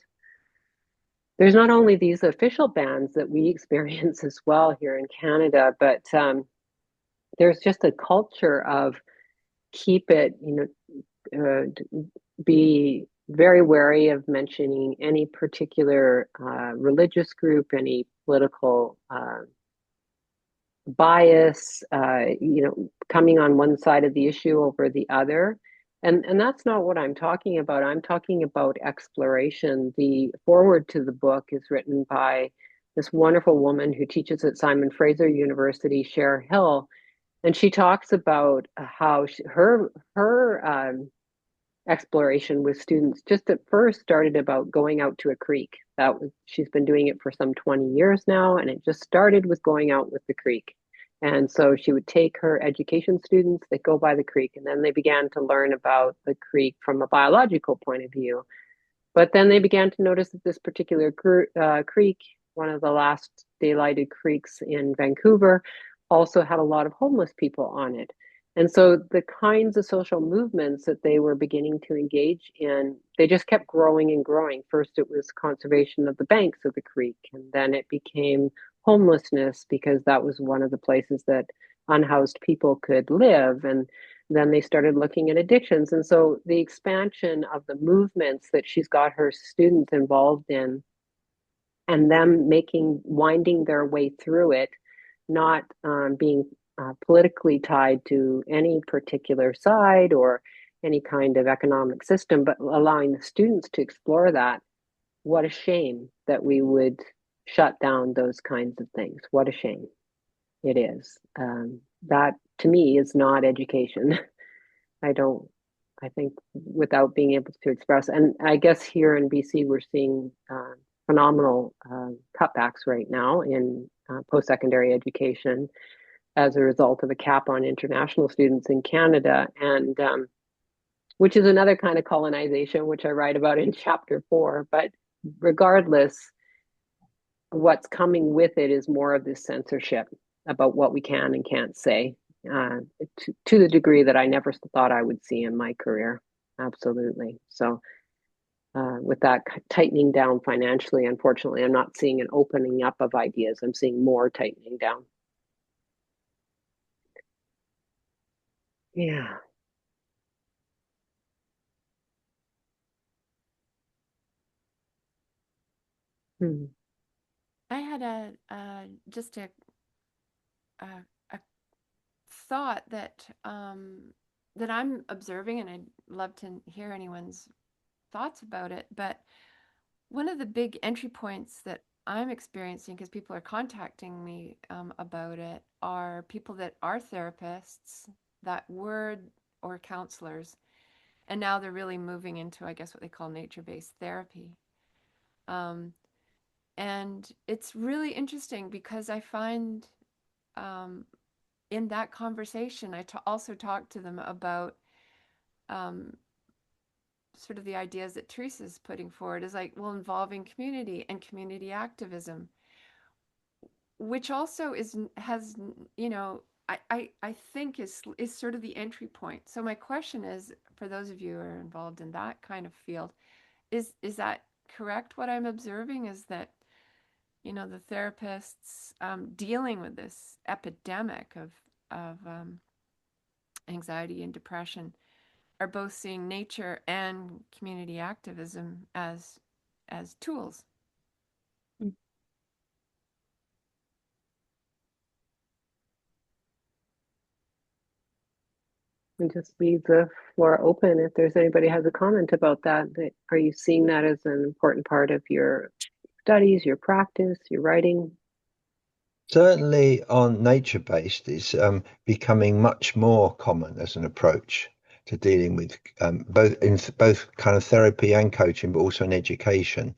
There's not only these official bans that we experience as well here in Canada, but there's just a culture of keep it, be very wary of mentioning any particular religious group, any political bias, coming on one side of the issue over the other. And that's not what I'm talking about. I'm talking about exploration. The foreword to the book is written by this wonderful woman who teaches at Simon Fraser University, Cher Hill, and she talks about how her exploration with students just at first started about going out to a creek. She's been doing it for some 20 years now, and it just started with going out with the creek. And so she would take her education students that go by the creek, and then they began to learn about the creek from a biological point of view. But then they began to notice that this particular creek, one of the last daylighted creeks in Vancouver, also had a lot of homeless people on it. And so the kinds of social movements that they were beginning to engage in, they just kept growing and growing. First, it was conservation of the banks of the creek, and then it became homelessness because that was one of the places that unhoused people could live. And then they started looking at addictions. And so the expansion of the movements that she's got her students involved in and them winding their way through it, not being politically tied to any particular side or any kind of economic system, but allowing the students to explore that. What a shame that we would shut down those kinds of things. What a shame it is. that to me is not education. I don't, I think without being able to express, and I guess here in BC, we're seeing phenomenal cutbacks right now in post-secondary education as a result of a cap on international students in Canada, and which is another kind of colonization, which I write about in chapter 4. But regardless, what's coming with it is more of this censorship about what we can and can't say, to the degree that I never thought I would see in my career. Absolutely. So with that tightening down financially, unfortunately, I'm not seeing an opening up of ideas. I'm seeing more tightening down. Yeah. Hmm. I had just a thought that that I'm observing, and I'd love to hear anyone's thoughts about it. But one of the big entry points that I'm experiencing, because people are contacting me about it, are people that are therapists, that were or counselors, and now they're really moving into, I guess, what they call nature-based therapy. And it's really interesting because I find in that conversation, I also talk to them about sort of the ideas that Theresa's putting forward is like, well, involving community and community activism, which also has, you know, I think is sort of the entry point. So my question is, for those of you who are involved in that kind of field, is that correct? What I'm observing is that, you know, the therapists dealing with this epidemic of anxiety and depression are both seeing nature and community activism as tools. And just leave the floor open if there's anybody has a comment about that. Are you seeing that as an important part of your studies, your practice, your writing? Certainly on nature-based is becoming much more common as an approach to dealing with both kind of therapy and coaching, but also in education.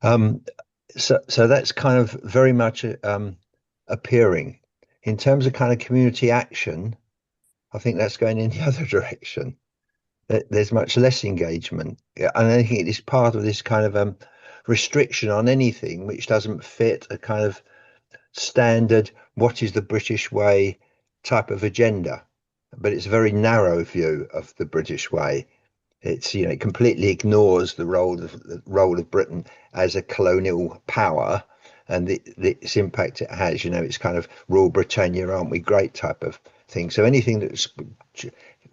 So that's kind of very much appearing. In terms of kind of community action, I think that's going in the other direction. There's much less engagement, and I think it is part of this kind of restriction on anything which doesn't fit a kind of standard, what is the British way type of agenda. But it's a very narrow view of the British way. It's, you know, it completely ignores the role of Britain as a colonial power and its impact it has. You know, it's kind of rule Britannia, aren't we great type of thing. So anything that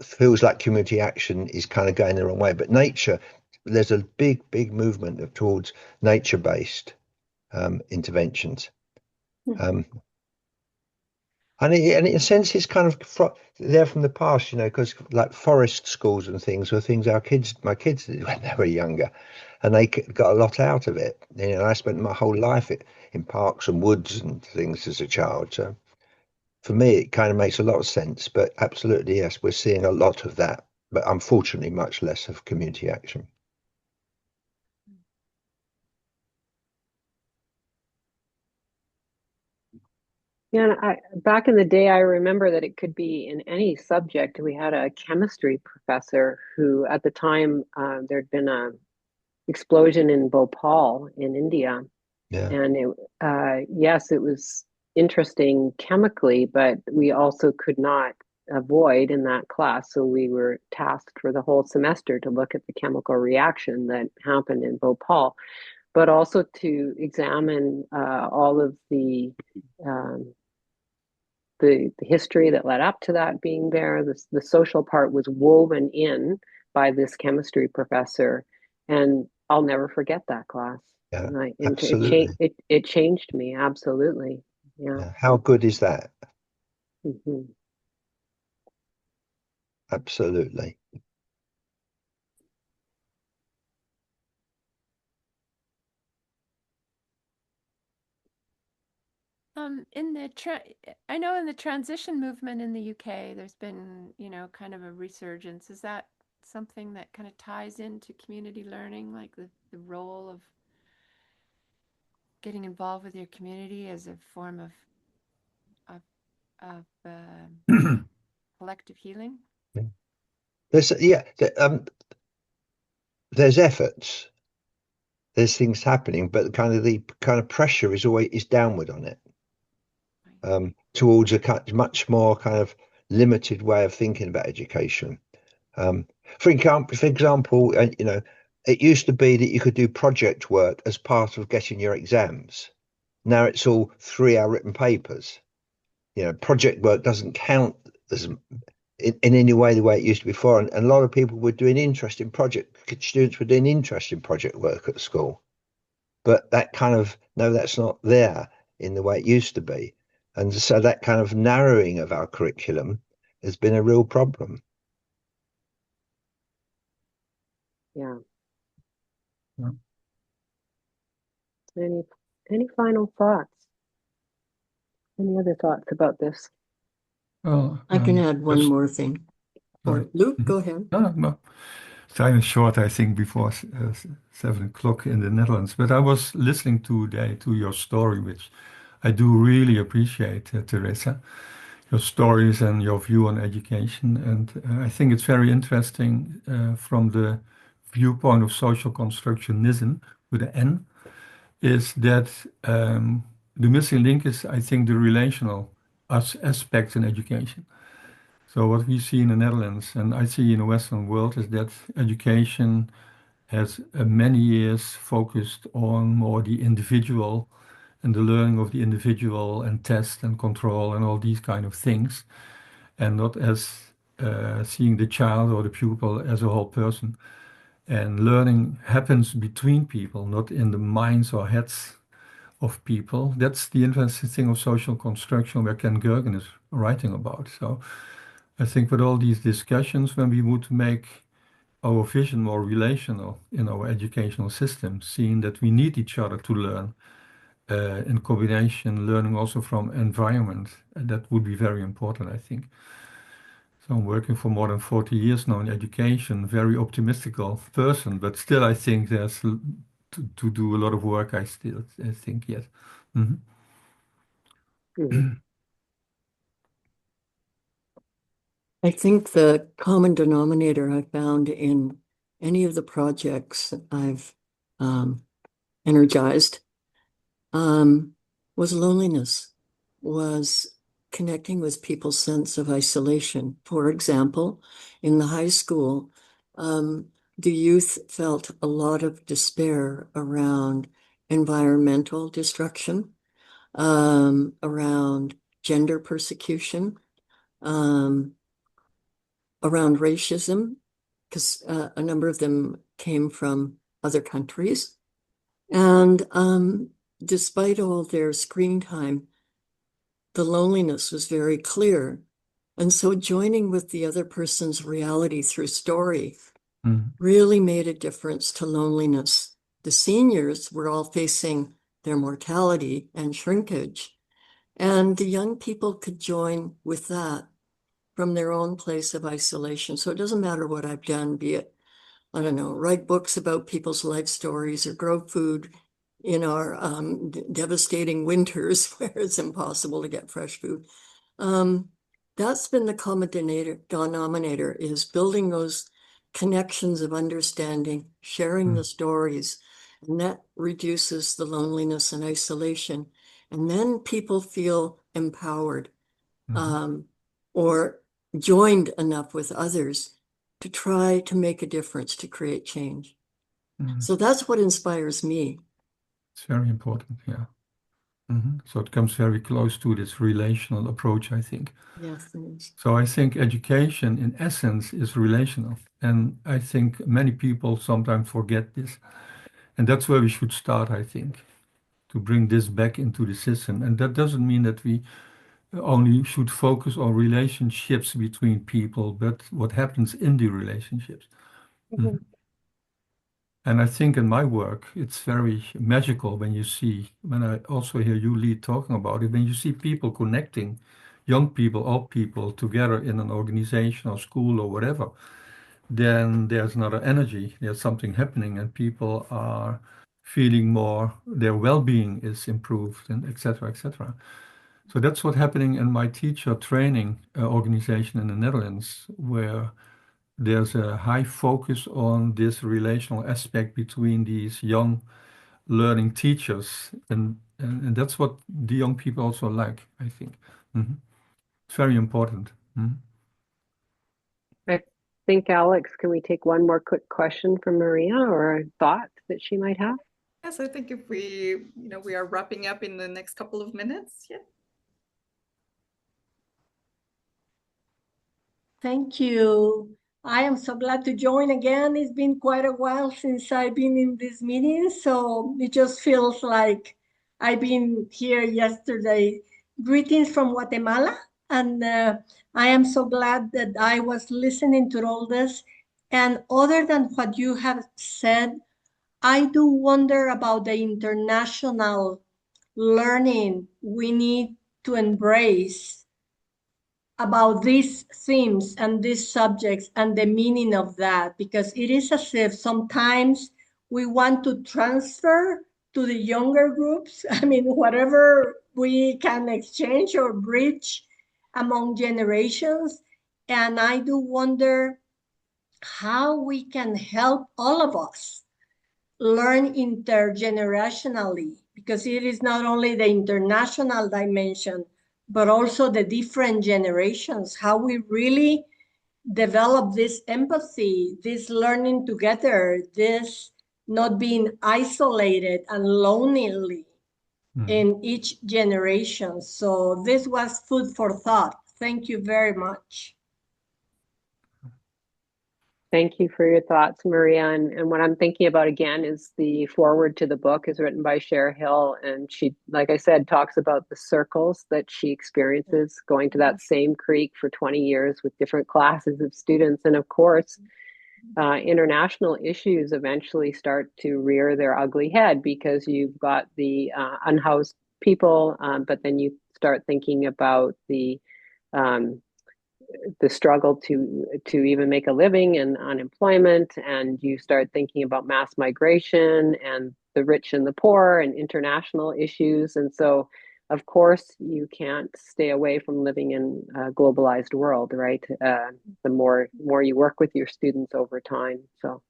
feels like community action is kind of going the wrong way. But nature, there's a big movement towards nature-based interventions. And in a sense, it's kind of there from the past, you know, because like forest schools and things were things my kids did when they were younger, and they got a lot out of it. You know, I spent my whole life in parks and woods and things as a child. So for me, it kind of makes a lot of sense. But absolutely, yes, we're seeing a lot of that, but unfortunately, much less of community action. Yeah, back in the day, I remember that it could be in any subject. We had a chemistry professor who, at the time, there'd been a explosion in Bhopal in India, Yeah. and yes, it was interesting chemically, but we also could not avoid in that class. So we were tasked for the whole semester to look at the chemical reaction that happened in Bhopal, but also to examine all of um, the history that led up to that being there. The social part was woven in by this chemistry professor, and I'll never forget that class. Yeah, And absolutely. it changed me absolutely. Yeah. Yeah. How good is that? Mm-hmm. Absolutely. I know in the transition movement in the UK, there's been, kind of a resurgence. Is that something that kind of ties into community learning, like the role of getting involved with your community as a form of collective healing? There's efforts, there's things happening, but the kind of pressure is downward on it, towards a much more kind of limited way of thinking about education. For example, it used to be that you could do project work as part of getting your exams. Now it's all 3-hour written papers. Project work doesn't count as in any way the way it used to before. And a lot of people were doing students were doing interesting project work at school. But that's not there in the way it used to be. And so that kind of narrowing of our curriculum has been a real problem. Yeah. Any final thoughts? Any other thoughts about this? Well, I can add one more thing. Or Luke, go ahead. No. Time is short, I think, before 7 o'clock in the Netherlands. But I was listening today to your story, which I do really appreciate, Theresa, your stories and your view on education. And I think it's very interesting from the viewpoint of social constructionism with the N, is that the missing link is, I think, the relational aspect in education. So what we see in the Netherlands, and I see in the Western world, is that education has many years focused on more the individual and the learning of the individual and test and control and all these kind of things, and not as seeing the child or the pupil as a whole person. And learning happens between people, not in the minds or heads of people. That's the interesting thing of social construction, where Ken Gergen is writing about. So I think with all these discussions, when we would make our vision more relational in our educational system, seeing that we need each other to learn, in combination, learning also from environment, that would be very important, I think. So I'm working for more than 40 years now in education, very optimistical person, but still I think there's to do a lot of work, I think, yes. Mm-hmm. Mhm. I think the common denominator I found in any of the projects I've energized was loneliness, was connecting with people's sense of isolation. For example, in the high school, the youth felt a lot of despair around environmental destruction, around gender persecution, around racism, because a number of them came from other countries. And despite all their screen time, the loneliness was very clear. And so joining with the other person's reality through story really made a difference to loneliness. The seniors were all facing their mortality and shrinkage, and the young people could join with that from their own place of isolation. So it doesn't matter what I've done, be it, I don't know, write books about people's life stories or grow food in our devastating winters where it's impossible to get fresh food. That's been the common denominator, is building those connections of understanding, sharing the stories, and that reduces the loneliness and isolation. And then people feel empowered, or joined enough with others to try to make a difference, to create change. So that's what inspires me. It's very important, yeah. So it comes very close to this relational approach, I think. Yes, it is. So I think education in essence is relational. And I think many people sometimes forget this. And that's where we should start, I think, to bring this back into the system. And that doesn't mean that we only should focus on relationships between people, but what happens in the relationships. And I think in my work, it's very magical when I also hear you, Lee, talking about it, when you see people connecting, young people, old people together in an organization or school or whatever, then there's another energy, there's something happening, and people are feeling more, their well-being is improved, and et cetera, et cetera. So that's what's happening in my teacher training organization in the Netherlands, where there's a high focus on this relational aspect between these young learning teachers, and that's what the young people also like, I think. It's very important. I think, Alex, can we take one more quick question from Maria or a thought that she might have? Yes, I think if we are wrapping up in the next couple of minutes. Yeah. Thank you. I am so glad to join again. It's been quite a while since I've been in this meeting, so it just feels like I've been here yesterday. Greetings from Guatemala, and I am so glad that I was listening to all this. And other than what you have said, I do wonder about the international learning we need to embrace about these themes and these subjects and the meaning of that, because it is as if sometimes we want to transfer to the younger groups. I mean, whatever we can exchange or bridge among generations. And I do wonder how we can help all of us learn intergenerationally, because it is not only the international dimension, but also the different generations, how we really develop this empathy, this learning together, this not being isolated and lonely in each generation. So this was food for thought. Thank you very much. Thank you for your thoughts, Maria. And what I'm thinking about again is the foreword to the book is written by Cher Hill. And she, like I said, talks about the circles that she experiences going to that same creek for 20 years with different classes of students. And of course, international issues eventually start to rear their ugly head because you've got the unhoused people, but then you start thinking about the struggle to even make a living and unemployment, and you start thinking about mass migration and the rich and the poor and international issues. And so of course you can't stay away from living in a globalized world, right? The more you work with your students over time. So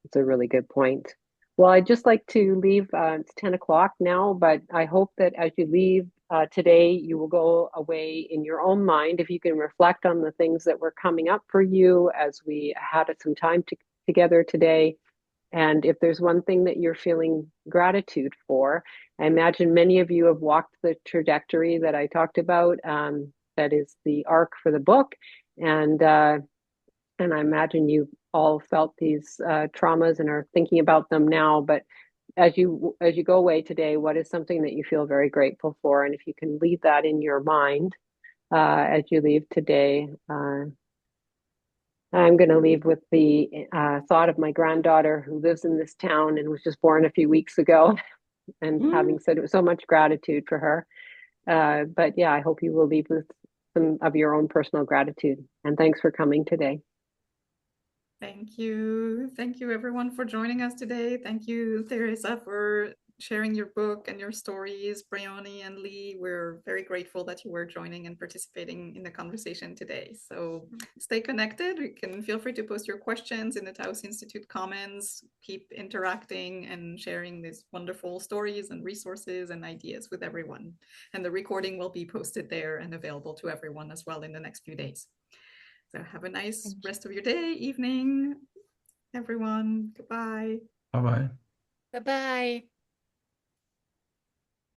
it's a really good point. Well, I'd just like to leave, it's 10 o'clock now, but I hope that as you leave today, you will go away in your own mind. If you can reflect on the things that were coming up for you as we had some time together today. And if there's one thing that you're feeling gratitude for, I imagine many of you have walked the trajectory that I talked about. That is the arc for the book. And I imagine you've all felt these traumas and are thinking about them now. But as you go away today, what is something that you feel very grateful for? And if you can leave that in your mind as you leave today, I'm going to leave with the thought of my granddaughter who lives in this town and was just born a few weeks ago, and having so much gratitude for her. But yeah, I hope you will leave with some of your own personal gratitude. And thanks for coming today. Thank you. Thank you, everyone, for joining us today. Thank you, Theresa, for sharing your book and your stories. Briony and Lee, we're very grateful that you were joining and participating in the conversation today. So stay connected. You can feel free to post your questions in the Taos Institute comments. Keep interacting and sharing these wonderful stories and resources and ideas with everyone. And the recording will be posted there and available to everyone as well in the next few days. So have a nice rest of your day, evening, everyone. Goodbye. Bye-bye. Bye-bye.